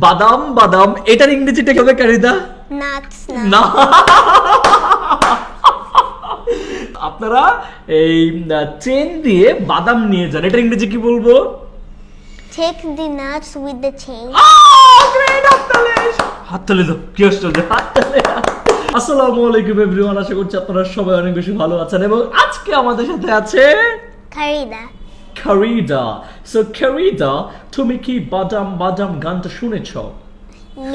বাদাম বাদাম এটার ইংরেজিটা কি হবে কারিদা? Nuts. না, আপনারা এই চেন দিয়ে বাদাম নিয়ে যান, এটার ইংরেজি কি বলবো? Take the nuts with the chain. Great, হাততালি দাও, কি আশ্চর্য, হাততালি। আসসালামু আলাইকুম এভরিওয়ান, আশা করছি আপনারা সবাই অনেক বেশি ভালো আছেন এবং আজকে আমাদের সাথে আছে Karida. কারিদা। সো কারিদা, তুমি কি বাদাম বাদাম গানটা শুনেছো?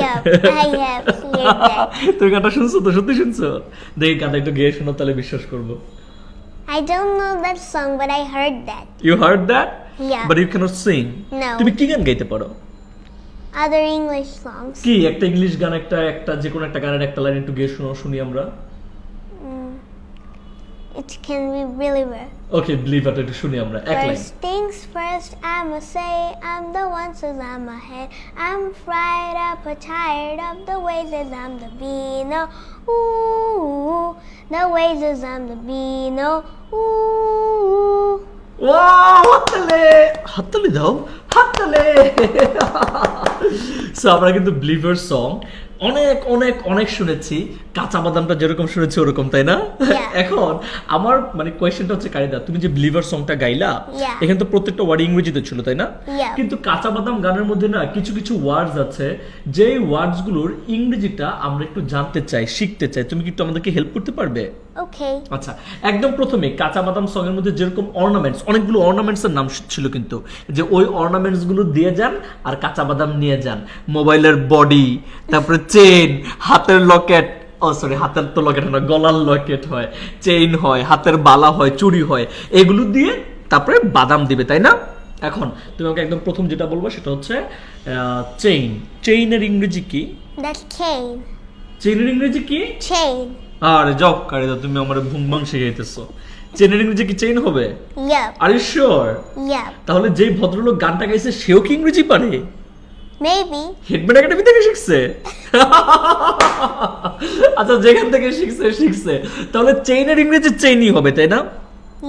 Yup, I have heard that. তুমি গানটা শুনছো তো? সত্যি শুনছো? দেখি গানটা একটু গেয়ে শোনো, তাহলে বিশ্বাস করবো। I don't know that song, but I heard that. You heard that? Yeah. But you cannot sing. No. তুমি কি গান গাইতে পারো? Other English songs. কি একটা ইংলিশ গান, একটা যে কোনো একটা গানের একটা লাইন একটু গেয়ে শোনো, শুনি আমরা। It can be really weird. Okay, believe it, একটু শুনি আমরা এক line. First things first, I'ma say I'm the one says I'm ahead. I'm fried up, but tired of the ways that I'm the Beano. Ooh, the ways that I'm the Beano. Ooh. Wow, হাততালি, হাততালি দাও, হাততালি। So আমরা কিন্তু believer song অনেক অনেক অনেক শুনেছি, কাঁচা বাদামটা যেরকম শুনেছি ওরকম, তাই না? Yeah. এখন আমার মানে কোয়েশ্চেনটা হচ্ছে কারিদা, তুমি যে বিলিভার সংটা গাইলা, Yeah. এখানে তো প্রত্যেকটা ওয়ার্ড ইংরেজিতে ছিল, তাই না? Yeah. কিন্তু কাঁচা বাদাম গানের মধ্যে না কিছু কিছু ওয়ার্ডস আছে, যেই ওয়ার্ডস গুলোর ইংরেজিটা আমরা একটু জানতে চাই, শিখতে চাই, তুমি কি একটু আমাদেরকে হেল্প করতে পারবে? Okay. আচ্ছা, একদম প্রথমে কাঁচা বাদাম সং এর মধ্যে যেরকম অর্নামেন্টস, অনেকগুলো অর্নামেন্টস এর নাম ছিল, কিন্তু যে ওই অর্নামেন্টস গুলো দিয়ে যান আর কাঁচা বাদাম নিয়ে যান। মোবাইলের বডি, তারপরে চেন, হাতের লকেট, সরি হাতের তো লকেট হয় না, গলার লকেট হয়, চেইন হয়, হাতের বালা হয়, চুড়ি হয়, এগুলো দিয়ে তারপরে বাদাম দিবে, তাই না? এখন তুমি আমাকে একদম প্রথম যেটা বলবো সেটা হচ্ছে চেইন। চেইনের ইংরেজি কি? That's chain. চেইনের ইংরেজি কি? Chain. আরে যাও কারিদা, তুমি আমার ভুংবাং শিখাইতেছো। চেনের ইংরেজি কি চেইন হবে? Yup. Are you sure? Yup. তাহলে যেই ভদ্রলোক গানটা গাইছে সেও কি ইংরেজি পারে? Maybe. হেডম্যান একাডেমি থেকে শিখছে? আচ্ছা, যেখান থেকে শিখছে, তাহলে চেইনের ইংরেজি চেইনই হবে, তাই না?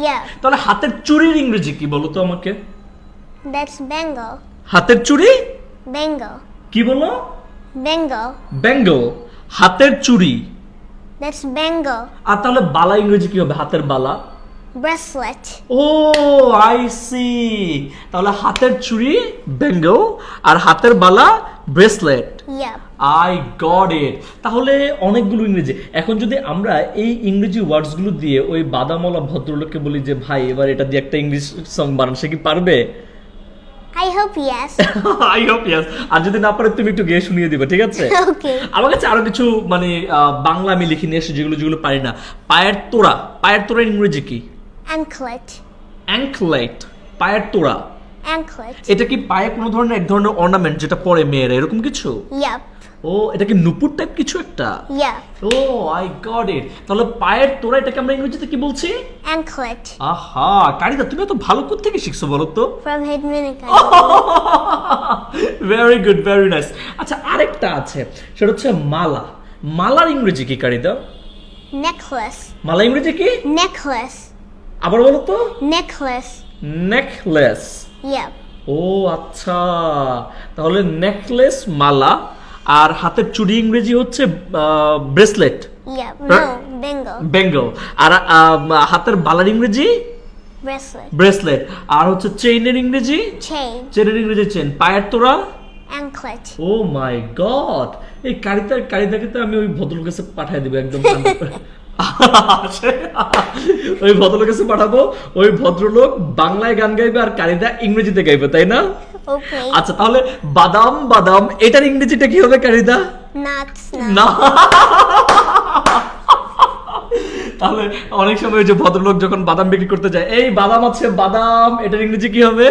Yup. তাহলে হাতের চুড়ির ইংরেজি কি বলো তো আমাকে? That's bangle. হাতের চুড়ি Bangle. কি বলো? Bangle. ব্যাঙ্গল। হাতের চুড়ি। That's bangle. আর তাহলে বালা ইংরেজি কি হবে? হাতের বালা। Bracelet. ও আই সি, তাহলে হাতের চুড়ি ব্যাঙ্গল আর হাতের বালা bracelet. Yup. I got it. তাহলে অনেকগুলো ইংরেজি। এখন যদি আমরা এই ইংরেজি ওয়ার্ডস গুলো দিয়ে ওই বাদামওয়ালা ভদ্রলোককে বলি যে ভাই এবার এটা দিয়ে একটা ইংলিশ সং বানান, সে কি পারবে? I hope yes. I hope yes. আর যদি না পারে তুমি একটু গেয়ে শুনিয়ে দিবে, ঠিক আছে? Okay. আমার কাছে আরো কিছু মানে বাংলা আমি লিখে নিয়ে এসে যেগুলো পারি না। পায়ের তোড়া, পায়ের তোড়ার ইংরেজি কি? Anklet. অ্যাঙ্কলেট, পায়ের তোড়া। Anklet. এটা কি পায়ে কোনো ধরনের এক ধরনের অর্নামেন্ট যেটা পরে মেয়েরা, এরকম কিছু? Yup. ও, এটা কি নুপুর টাইপ কিছু একটা? Yup. ও আই গট ইট। তাহলে পায়ের তোড়া এটাকে আমরা ইংরেজিতে কি বলছি? Anklet. আহা কারিদা, তুমি এত ভালো কোথা থেকে শিখছো বলো তো? From Hedmanica. Very good, very nice. আচ্ছা, আরেকটা আছে, সেটা হচ্ছে মালা। মালার ইংরেজি কি কারিদা? Necklace. মালা ইংরেজি কি? Necklace. আবার বলো তো। Necklace. নেকলেস। Yup. ও আচ্ছা, তাহলে নেকলেস, মালা, আর হাতের চুড়ি ইংরেজি হচ্ছে bracelet, Yup. Huh? No. Bangle. Bangle. আর হাতের বালার ইংরেজি Bracelet. ব্রেসলেট। আর হচ্ছে চেইনের ইংরেজি? Chain. চেনের ইংরেজি চেন। পায়ের তোড়া? Anklet. ও মাই গড, এই কারিদাকে তো আমি ওই ভদ্রলোকের কাছে পাঠিয়ে দেবো একদম। ওই ভদ্রলোকের কাছে পাঠাবো, ওই ভদ্রলোক বাংলায় গান গাইবে আর কারিদা ইংরেজিতে গাইবে, তাই না? Okay. আচ্ছা, তাহলে বাদাম বাদাম এটার ইংরেজিটা কি হবে কারিদা? Nuts. না, তাহলে অনেক সময় ওই যে ভদ্রলোক যখন বাদাম বিক্রি করতে যায়, এই বাদাম আছে বাদাম, এটার ইংরেজি কি হবে?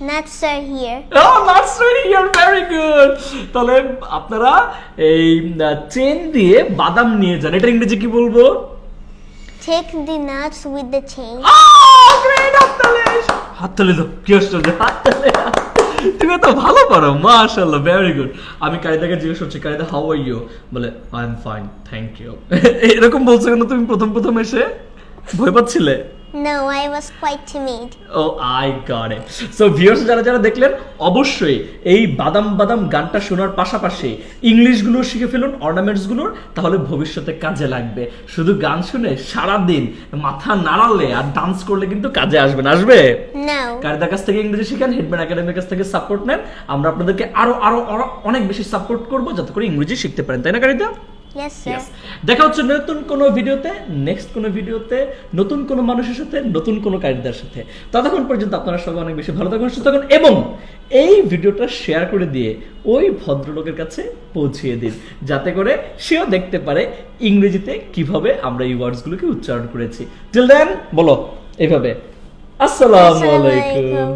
Nuts are here. Oh, that's really, you're very good. তাহলে আপনারা এই চেন দিয়ে বাদাম নিয়ে যান, এটার ইংরেজি কি বলবো? Take the nuts with the chain. Great, হাততালি দাও, কি আশ্চর্য, হাততালি। তুমি তো ভালো পারো, মাশাআল্লাহ, ভেরি গুড। আমি কারিদাকে জিজ্ঞেস করছি, কারিদা হাউ আর ইউ? বলে I am fine, thank you. এরকম বলছো কেন তুমি প্রথম এসে? ভয় পাচ্ছিলে? No, I was quite timid. ও I got it. So viewers যারা যারা দেখলেন অবশ্যই এই বাদাম বাদাম গানটা শোনার পাশাপাশি ইংলিশগুলো শিখে ফেলুন, অর্নামেন্টসগুলোর, তাহলে ভবিষ্যতে কাজে লাগবে। শুধু গান শুনে সারাদিন মাথা নাড়ালে আর ডান্স করলে কিন্তু কাজে আসবে না, আসবে? No. কারিদার কাছ থেকে ইংরেজি শিখেন, হেডম্যান একাডেমির কাছ থেকে সাপোর্ট নেন, আমরা আপনাদেরকে আরো আরো আরো অনেক বেশি সাপোর্ট করবো যাতে করে ইংরেজি শিখতে পারেন, তাই না কারিদা? Yes, sir. Yes. দেখা হচ্ছে নতুন কোনো ভিডিওতে, নেক্সট কোনো ভিডিওতে, নতুন কোনো মানুষের সাথে, নতুন কোনো কারিদার সাথে। ততক্ষণ পর্যন্ত আপনারা সবাই অনেক বেশি ভালো থাকুন, সুস্থ থাকুন এবং এই ভিডিওটা শেয়ার করে দিয়ে ওই ভদ্রলোকের কাছে পৌঁছিয়ে দিন যাতে করে সেও দেখতে পারে ইংরেজিতে কিভাবে আমরা এই ওয়ার্ডসগুলোকে উচ্চারণ করেছি। টিল দেন বলো এইভাবে, আসসালামু আলাইকুম।